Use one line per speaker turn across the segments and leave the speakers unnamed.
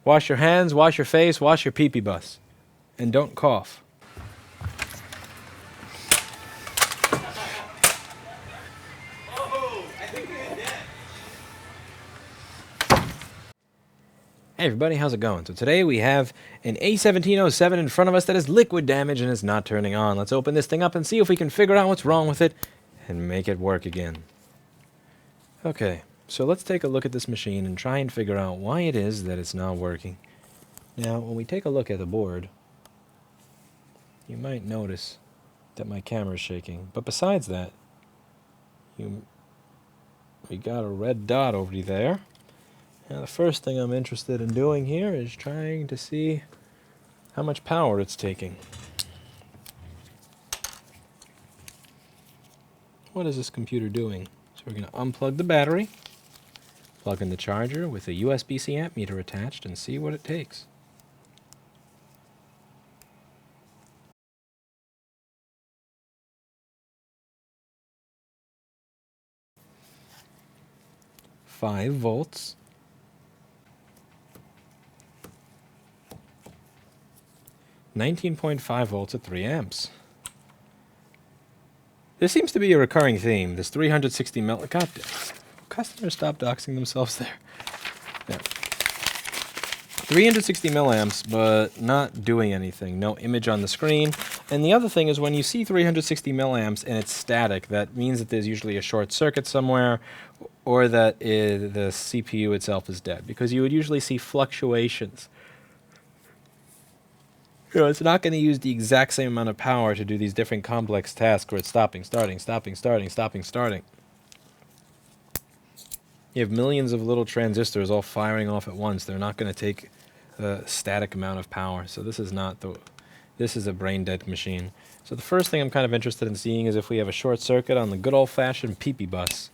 Wash your hands, wash your face, wash your pee-pee bus. And don't cough. Hey everybody, how's it going? So today we have an A1707 in front of us that has liquid damage and is not turning on. Let's open this thing up and see if we can figure out what's wrong with it and make it work again. Okay, so let's take a look at this machine and try and figure out why it is that it's not working. Now, when we take a look at the board, you might notice that my camera is shaking. But besides that, we got a red dot over there. Now the first thing I'm interested in doing here is trying to see how much power it's taking. What is this computer doing? So we're going to unplug the battery, plug in the charger with a USB-C amp meter attached, and see what it takes. Five volts. 19.5 volts at 3 amps. This seems to be a recurring theme. This 360 mil. God damn. Customers stop doxing themselves there. Yeah. 360 milliamps, but not doing anything. No image on the screen. And the other thing is when you see 360 milliamps and it's static, that means that there's usually a short circuit somewhere, or that the CPU itself is dead, because you would usually see fluctuations. You know, it's not going to use the exact same amount of power to do these different complex tasks where it's stopping, starting, stopping, starting, stopping, starting. You have millions of little transistors all firing off at once. They're not going to take a static amount of power. So this is not this is a brain dead machine. So the first thing I'm kind of interested in seeing is if we have a short circuit on the good old fashioned pee-pee bus.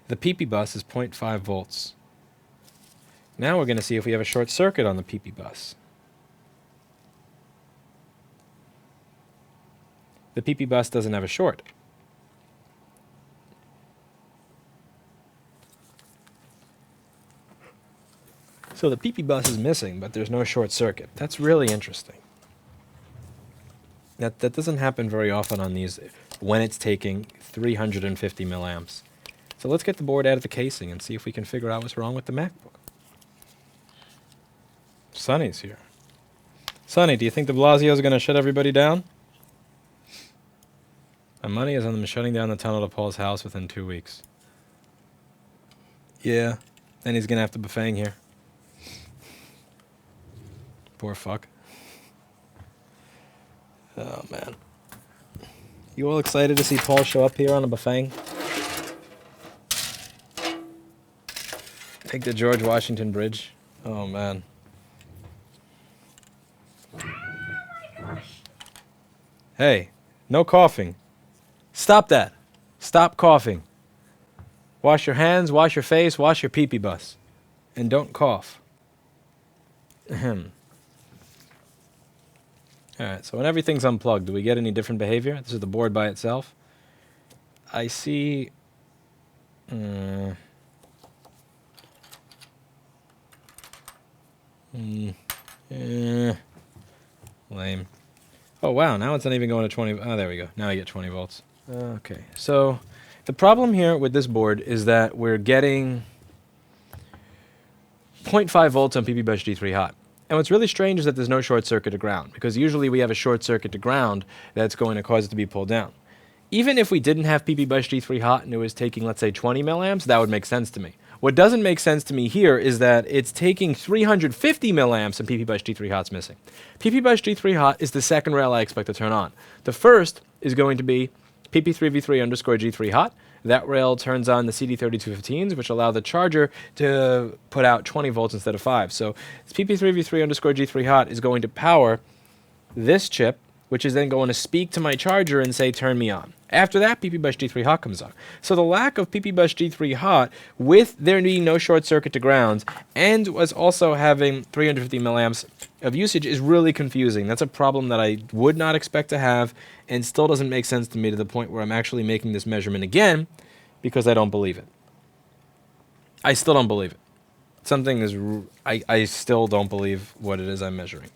The pee-pee bus is 0.5 volts. Now we're going to see if we have a short circuit on the pee-pee bus. The pee-pee bus doesn't have a short. So the pee-pee bus is missing, but there's no short circuit. That's really interesting. That doesn't happen very often on these when it's taking 350 milliamps. So let's get the board out of the casing and see if we can figure out what's wrong with the MacBook. Sonny's here. Sonny, do you think de Blasio's going to shut everybody down? My money is on them shutting down the tunnel to Paul's house within 2 weeks. Yeah, then he's going to have to buffang here. Poor fuck. Oh, man. You all excited to see Paul show up here on a buffang? Take the George Washington Bridge. Oh, man. Hey, no coughing. Stop that. Stop coughing. Wash your hands, wash your face, wash your pee-pee bus. And don't cough. Ahem. Alright, so when everything's unplugged, do we get any different behavior? This is the board by itself. I see... Lame. Oh wow, now it's not even going to 20. Oh, there we go. Now I get 20 volts. Okay, so the problem here with this board is that we're getting 0.5 volts on PP Bus G3 hot. And what's really strange is that there's no short circuit to ground, because usually we have a short circuit to ground that's going to cause it to be pulled down. Even if we didn't have PP Bus G3 hot and it was taking, let's say, 20 milliamps, that would make sense to me. What doesn't make sense to me here is that it's taking 350 milliamps and PP Bus G3 hot's missing. PP Bus G3 hot is the second rail I expect to turn on. The first is going to be PP3V3 underscore G3 hot. That rail turns on the CD3215s, which allow the charger to put out 20 volts instead of 5. So PP3V3 underscore G3 hot is going to power this chip, which is then going to speak to my charger and say, turn me on. After that, PP Bus G3 hot comes on. So the lack of PP Bus G3 hot, with there being no short circuit to ground, and was also having 350 milliamps of usage, is really confusing. That's a problem that I would not expect to have, and still doesn't make sense to me to the point where I'm actually making this measurement again, because I don't believe it. I still don't believe it. Something is... I still don't believe what it is I'm measuring.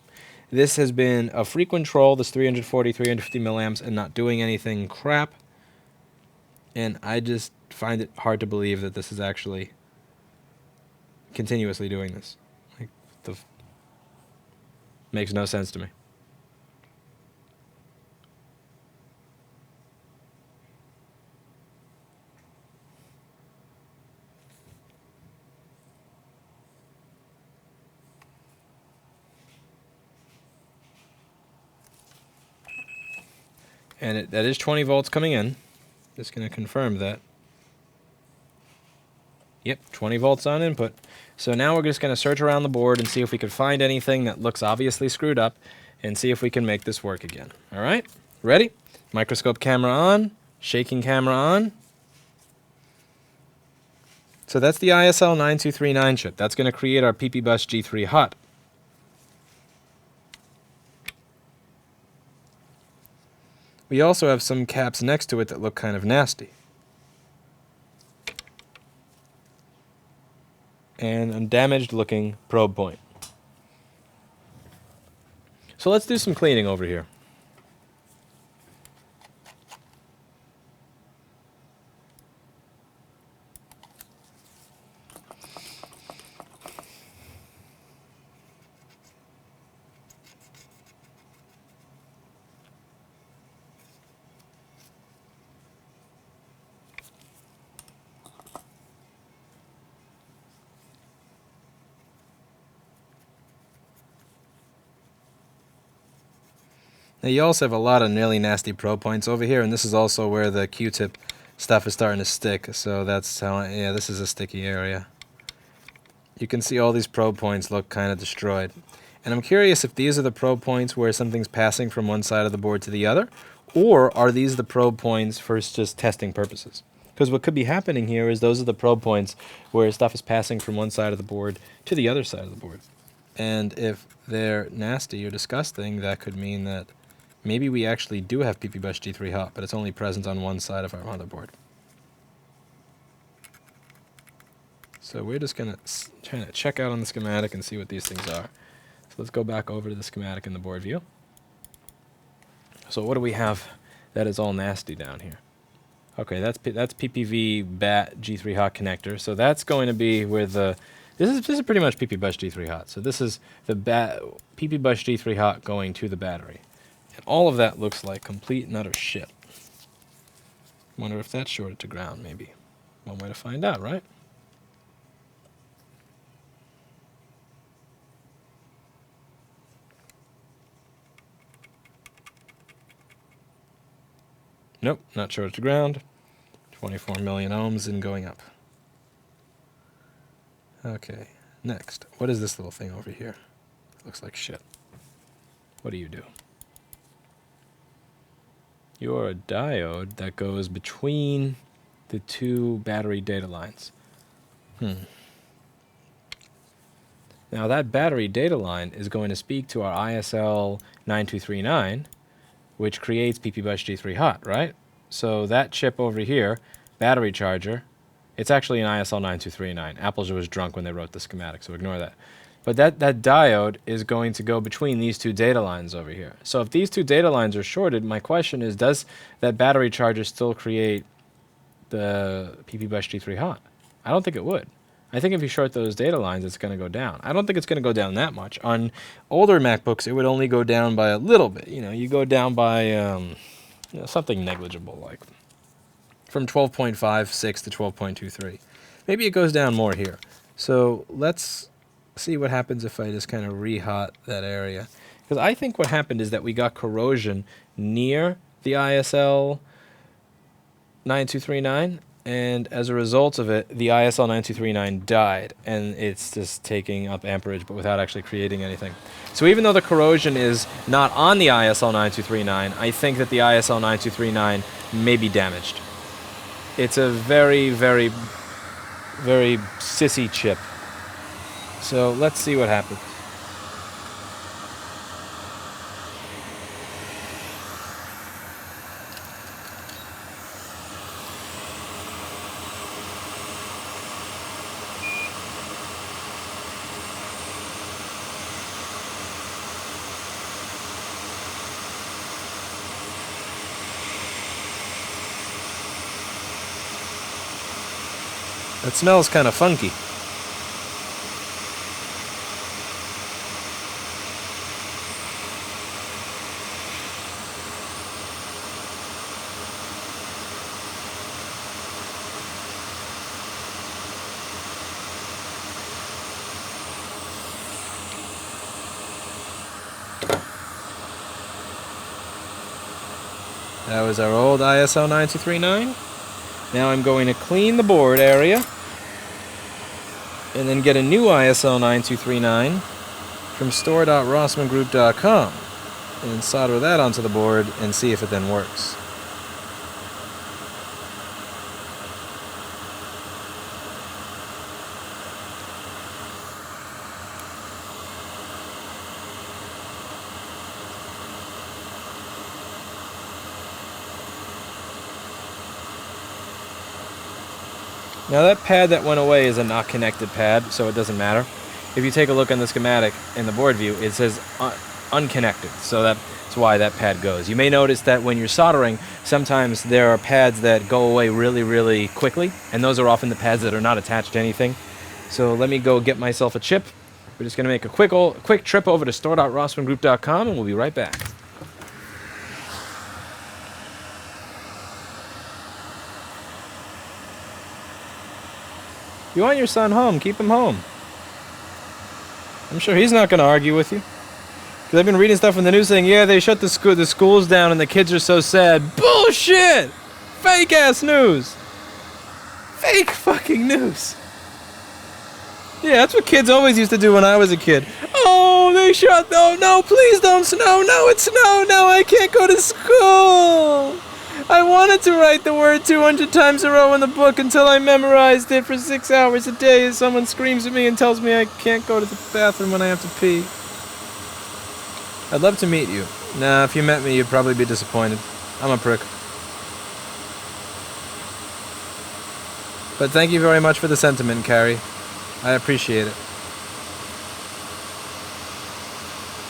This has been a frequent troll, this 340, 350 milliamps, and not doing anything crap. And I just find it hard to believe that this is actually continuously doing this. Like, makes no sense to me. And that is 20 volts coming in. Just going to confirm that. Yep, 20 volts on input. So now we're just going to search around the board and see if we can find anything that looks obviously screwed up and see if we can make this work again. All right, ready? Microscope camera on, shaking camera on. So that's the ISL 9239 chip. That's going to create our PP Bus G3 hot. We also have some caps next to it that look kind of nasty. And a damaged looking probe point. So let's do some cleaning over here. Now you also have a lot of really nasty probe points over here, and this is also where the Q-tip stuff is starting to stick. So that's how, yeah, this is a sticky area. You can see all these probe points look kind of destroyed. And I'm curious if these are the probe points where something's passing from one side of the board to the other, or are these the probe points for just testing purposes? Because what could be happening here is those are the probe points where stuff is passing from one side of the board to the other side of the board. And if they're nasty or disgusting, that could mean that maybe we actually do have PP Bus G3 hot, but it's only present on one side of our motherboard. So we're just going to try to check out on the schematic and see what these things are. So let's go back over to the schematic in the board view. So what do we have that is all nasty down here? Okay, that's PPV BAT G3 hot connector. So that's going to be where the... This is pretty much PP Bus G3 hot. So this is the PP Bus G3 hot going to the battery. And all of that looks like complete and utter shit. Wonder if that's shorted to ground, maybe. One way to find out, right? Nope, not shorted to ground. 24 million ohms and going up. Okay, next. What is this little thing over here? Looks like shit. What do you do? You're a diode that goes between the two battery data lines. Now that battery data line is going to speak to our ISL 9239, which creates PP Bus G3 hot, right? So that chip over here, battery charger, it's actually an ISL 9239. Apple was drunk when they wrote the schematic, so ignore that. But that diode is going to go between these two data lines over here. So if these two data lines are shorted, my question is, does that battery charger still create the PP Bus G3 hot? I don't think it would. I think if you short those data lines, it's going to go down. I don't think it's going to go down that much. On older MacBooks, it would only go down by a little bit. You know, you go down by something negligible, like from 12.56 to 12.23. Maybe it goes down more here. So let's see what happens if I just kind of re-hot that area. Because I think what happened is that we got corrosion near the ISL 9239, and as a result of it, the ISL 9239 died, and it's just taking up amperage, but without actually creating anything. So even though the corrosion is not on the ISL 9239, I think that the ISL 9239 may be damaged. It's a very, very, very sissy chip. So let's see what happens. That smells kind of funky. That was our old ISO 9239. Now I'm going to clean the board area and then get a new ISO 9239 from store.rossmangroup.com and solder that onto the board and see if it then works. Now that pad that went away is a not connected pad, so it doesn't matter. If you take a look on the schematic in the board view, it says unconnected, so that's why that pad goes. You may notice that when you're soldering, sometimes there are pads that go away really, really quickly, and those are often the pads that are not attached to anything. So let me go get myself a chip. We're just going to make a quick trip over to store.rossmangroup.com, and we'll be right back. You want your son home, keep him home. I'm sure he's not going to argue with you. Because I've been reading stuff in the news saying, yeah, they shut the schools down and the kids are so sad. Bullshit! Fake-ass news. Fake fucking news. Yeah, that's what kids always used to do when I was a kid. Oh, they shut... Oh, no, please don't snow. No, it's snow. No, I can't go to school. I wanted to write the word 200 times a row in the book until I memorized it for 6 hours a day as someone screams at me and tells me I can't go to the bathroom when I have to pee. I'd love to meet you. Nah, if you met me, you'd probably be disappointed. I'm a prick. But thank you very much for the sentiment, Carrie. I appreciate it.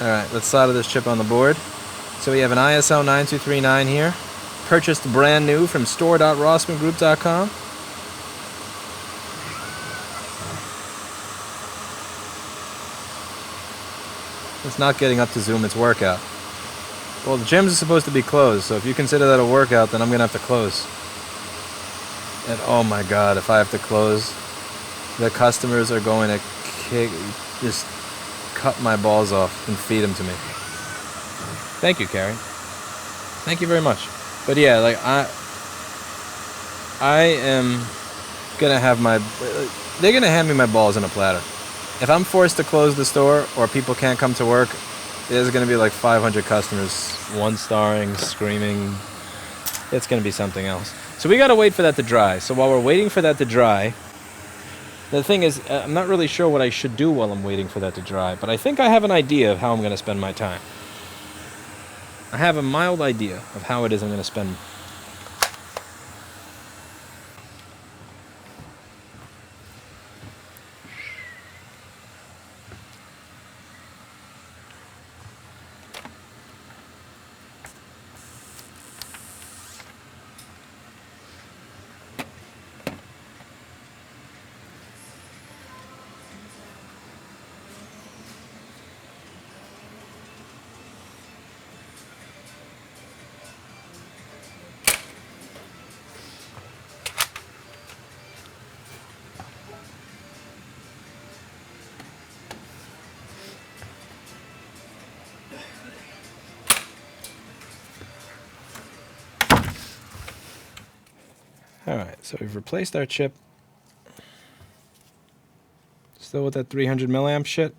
Alright, let's solder this chip on the board. So we have an ISO 9239 here. Purchased brand new from store.rossmangroup.com. It's not getting up to Zoom, it's workout. Well, the gyms are supposed to be closed, so if you consider that a workout, then I'm going to have to close. And oh my god, if I have to close, the customers are going to just cut my balls off and feed them to me. Thank you, Carrie. Thank you very much. But yeah, like I am gonna have they're gonna hand me my balls in a platter. If I'm forced to close the store or people can't come to work, there's gonna be like 500 customers, one-starring, screaming. It's gonna be something else. So we gotta wait for that to dry. So while we're waiting for that to dry, the thing is, I'm not really sure what I should do while I'm waiting for that to dry, but I think I have an idea of how I'm gonna spend my time. I have a mild idea of how it is I'm going to spend. Alright, so we've replaced our chip. Still with that 300 milliamp shit.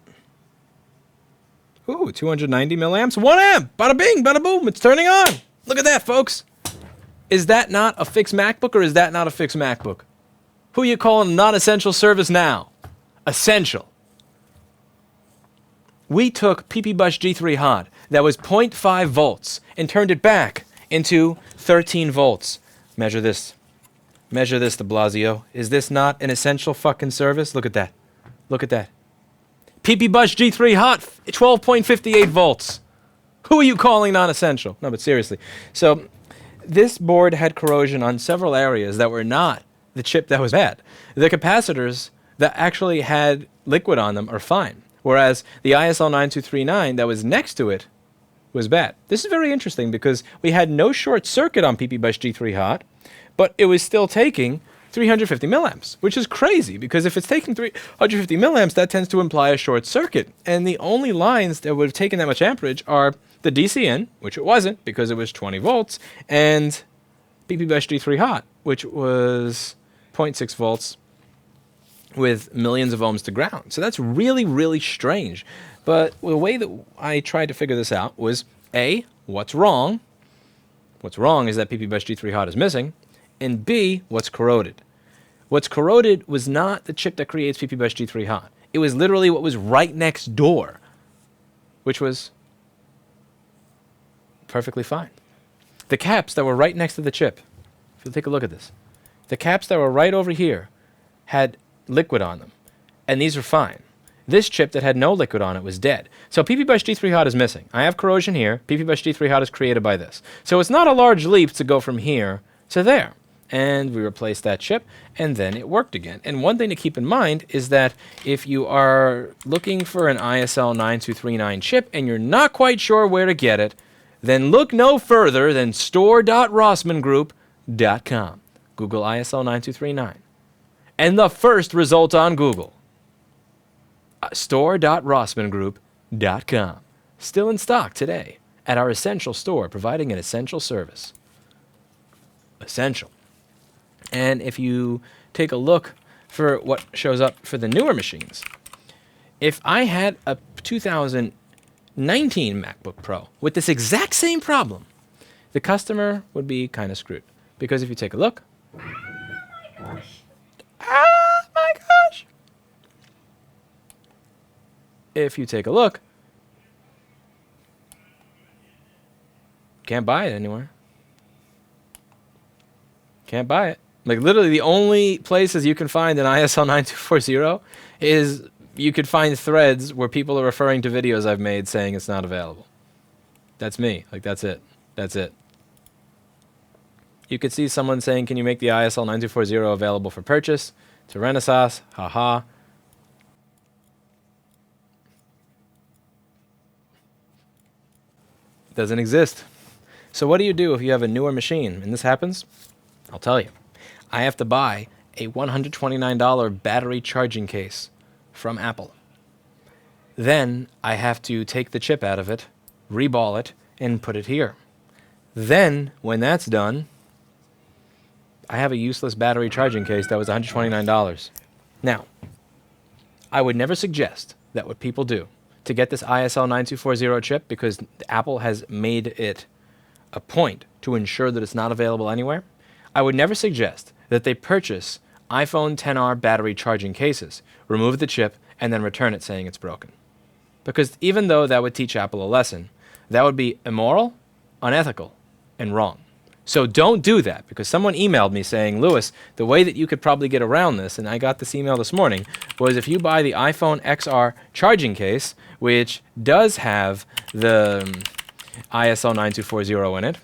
Ooh, 290 milliamps. 1 amp! Bada bing, bada boom, it's turning on! Look at that, folks! Is that not a fixed MacBook or is that not a fixed MacBook? Who you calling non-essential service now? Essential. We took PP-Bush G3 Hot that was 0.5 volts and turned it back into 13 volts. Measure this. Measure this, de Blasio. Is this not an essential fucking service? Look at that. Look at that. PP-Bush G3 Hot, 12.58 volts. Who are you calling non-essential? No, but seriously. So, this board had corrosion on several areas that were not the chip that was bad. The capacitors that actually had liquid on them are fine, whereas the ISL 9239 that was next to it was bad. This is very interesting because we had no short circuit on PP-BUSH G3 hot, but it was still taking 350 milliamps, which is crazy because if it's taking 350 milliamps, that tends to imply a short circuit. And the only lines that would have taken that much amperage are the DC in, which it wasn't because it was 20 volts, and PP-BUSH G3 hot, which was 0.6 volts with millions of ohms to ground. So that's really, really strange. But the way that I tried to figure this out was, A, what's wrong? What's wrong is that PP-BUSH G3 hot is missing. And B, what's corroded? What's corroded was not the chip that creates PP-BUSH G3 hot. It was literally what was right next door, which was perfectly fine. The caps that were right next to the chip, if you take a look at this, the caps that were right over here had liquid on them, and these were fine. This chip that had no liquid on it was dead. So PP-BUSH G3 hot is missing. I have corrosion here. PP-BUSH G3 hot is created by this. So it's not a large leap to go from here to there. And we replaced that chip, and then it worked again. And one thing to keep in mind is that if you are looking for an ISL 9239 chip and you're not quite sure where to get it, then look no further than store.rossmangroup.com. Google ISL 9239. And the first result on Google, store.rossmangroup.com. Still in stock today at our Essential store, providing an essential service. Essential. And if you take a look for what shows up for the newer machines, if I had a 2019 MacBook Pro with this exact same problem, the customer would be kind of screwed. Because if you take a look, my gosh! If you take a look, can't buy it anywhere. Can't buy it. Like literally the only places you can find an ISL 9240 is you could find threads where people are referring to videos I've made saying it's not available. That's me. Like that's it. That's it. You could see someone saying, can you make the ISL 9240 available for purchase? To Renaissance. Haha. Doesn't exist. So what do you do if you have a newer machine and this happens? I'll tell you. I have to buy a $129 battery charging case from Apple. Then I have to take the chip out of it, reball it, and put it here. Then, when that's done, I have a useless battery charging case that was $129. Now, I would never suggest that what people do to get this ISL 9240 chip, because Apple has made it a point to ensure that it's not available anywhere, I would never suggest that they purchase iPhone XR battery charging cases, remove the chip, and then return it saying it's broken. Because even though that would teach Apple a lesson, that would be immoral, unethical, and wrong. So don't do that, because someone emailed me saying, Lewis, the way that you could probably get around this, and I got this email this morning, was if you buy the iPhone XR charging case, which does have the ISL 9240 in it,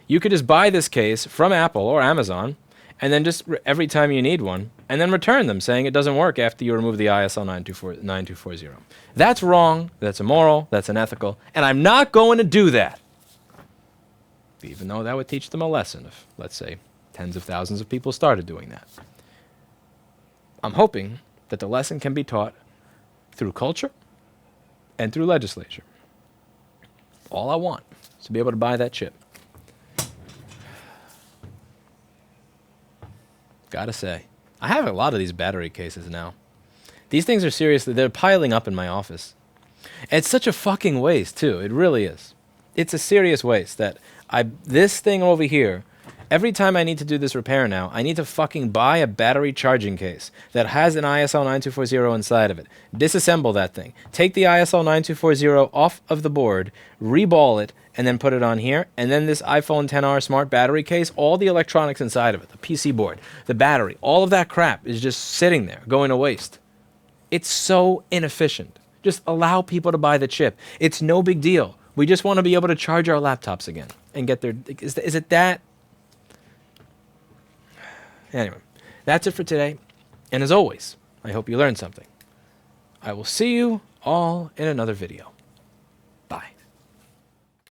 you could just buy this case from Apple or Amazon, and then just every time you need one, and then return them saying it doesn't work after you remove the ISL 9240. That's wrong, that's immoral, that's unethical, and I'm not going to do that. Even though that would teach them a lesson if, let's say, tens of thousands of people started doing that. I'm hoping that the lesson can be taught through culture and through legislature. All I want is to be able to buy that chip. Gotta say, I have a lot of these battery cases now. These things are seriously, they're piling up in my office. And it's such a fucking waste, too. It really is. It's a serious waste that this thing over here, every time I need to do this repair now, I need to fucking buy a battery charging case that has an ISL 9240 inside of it. Disassemble that thing. Take the ISL 9240 off of the board, reball it, and then put it on here. And then this iPhone XR smart battery case, all the electronics inside of it, the PC board, the battery, all of that crap is just sitting there, going to waste. It's so inefficient. Just allow people to buy the chip. It's no big deal. We just want to be able to charge our laptops again and get their... Is it that? Anyway, That's it for today. And as always, I hope you learned something. I will see you all in another video.